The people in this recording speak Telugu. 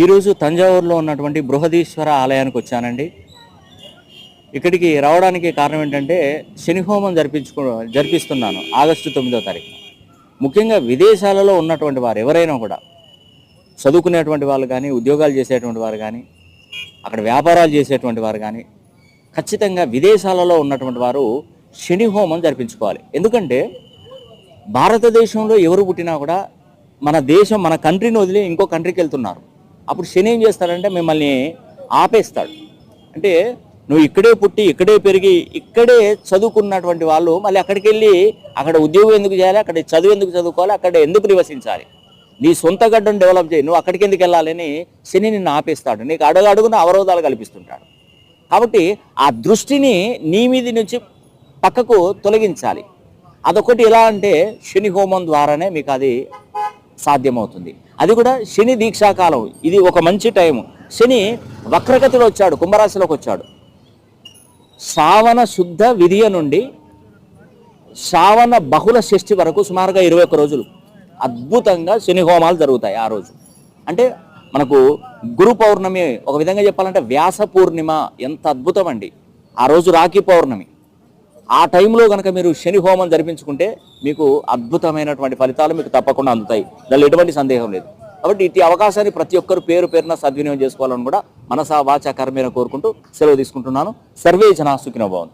ఈరోజు తంజావూరులో ఉన్నటువంటి బృహదీశ్వర ఆలయానికి వచ్చానండి. ఇక్కడికి రావడానికి కారణం ఏంటంటే శని హోమం జరిపిస్తున్నాను ఆగస్టు 9వ తారీఖు. ముఖ్యంగా విదేశాలలో ఉన్నటువంటి వారు ఎవరైనా కూడా, చదువుకునేటువంటి వాళ్ళు కానీ, ఉద్యోగాలు చేసేటువంటి వారు కానీ, అక్కడ వ్యాపారాలు చేసేటువంటి వారు కానీ, ఖచ్చితంగా విదేశాలలో ఉన్నటువంటి వారు శని హోమం జరిపించుకోవాలి. ఎందుకంటే భారతదేశంలో ఎవరు పుట్టినా కూడా మన దేశం, మన కంట్రీని వదిలి ఇంకో కంట్రీకి వెళ్తున్నారు. అప్పుడు శని ఏం చేస్తాడంటే మిమ్మల్ని ఆపేస్తాడు. అంటే నువ్వు ఇక్కడే పుట్టి, ఇక్కడే పెరిగి, ఇక్కడే చదువుకున్నటువంటి వాళ్ళు మళ్ళీ అక్కడికి వెళ్ళి అక్కడ ఉద్యోగం ఎందుకు చేయాలి, అక్కడ చదువు ఎందుకు చదువుకోవాలి, అక్కడ ఎందుకు నివసించాలి, నీ సొంత గడ్డను డెవలప్ చేయి, నువ్వు అక్కడికి ఎందుకు వెళ్ళాలని శని నిన్ను ఆపేస్తాడు. నీకు అడుగున అవరోధాలు కల్పిస్తుంటాడు. కాబట్టి ఆ దృష్టిని నీ మీది నుంచి పక్కకు తొలగించాలి. అదొకటి ఎలా అంటే శని హోమం ద్వారానే మీకు అది సాధ్యమవుతుంది. అది కూడా శని దీక్షాకాలం. ఇది ఒక మంచి టైము. శని వక్రగతిలో వచ్చాడు, కుంభరాశిలోకి వచ్చాడు. శ్రావణ శుద్ధ విధియ నుండి శ్రావణ బహుళ షష్ఠి వరకు సుమారుగా 21 రోజులు అద్భుతంగా శని హోమాలు జరుగుతాయి. ఆ రోజు అంటే మనకు గురు పౌర్ణమి, ఒక విధంగా చెప్పాలంటే వ్యాస పూర్ణిమ ఎంత అద్భుతం అండి. ఆ రోజు రాఖీ పౌర్ణమి. ఆ టైంలో కనుక మీరు శని హోమం జరిపించుకుంటే మీకు అద్భుతమైనటువంటి ఫలితాలు మీకు తప్పకుండా అందుతాయి. దానిలో ఎటువంటి సందేహం లేదు. కాబట్టి ఇటు అవకాశాన్ని ప్రతి ఒక్కరు పేరున సద్వినియోగం చేసుకోవాలని కూడా మనసా వాచా కర్మేన కోరుకుంటూ సెలవు తీసుకుంటున్నాను. సర్వే జనా సుఖినో భవంతు.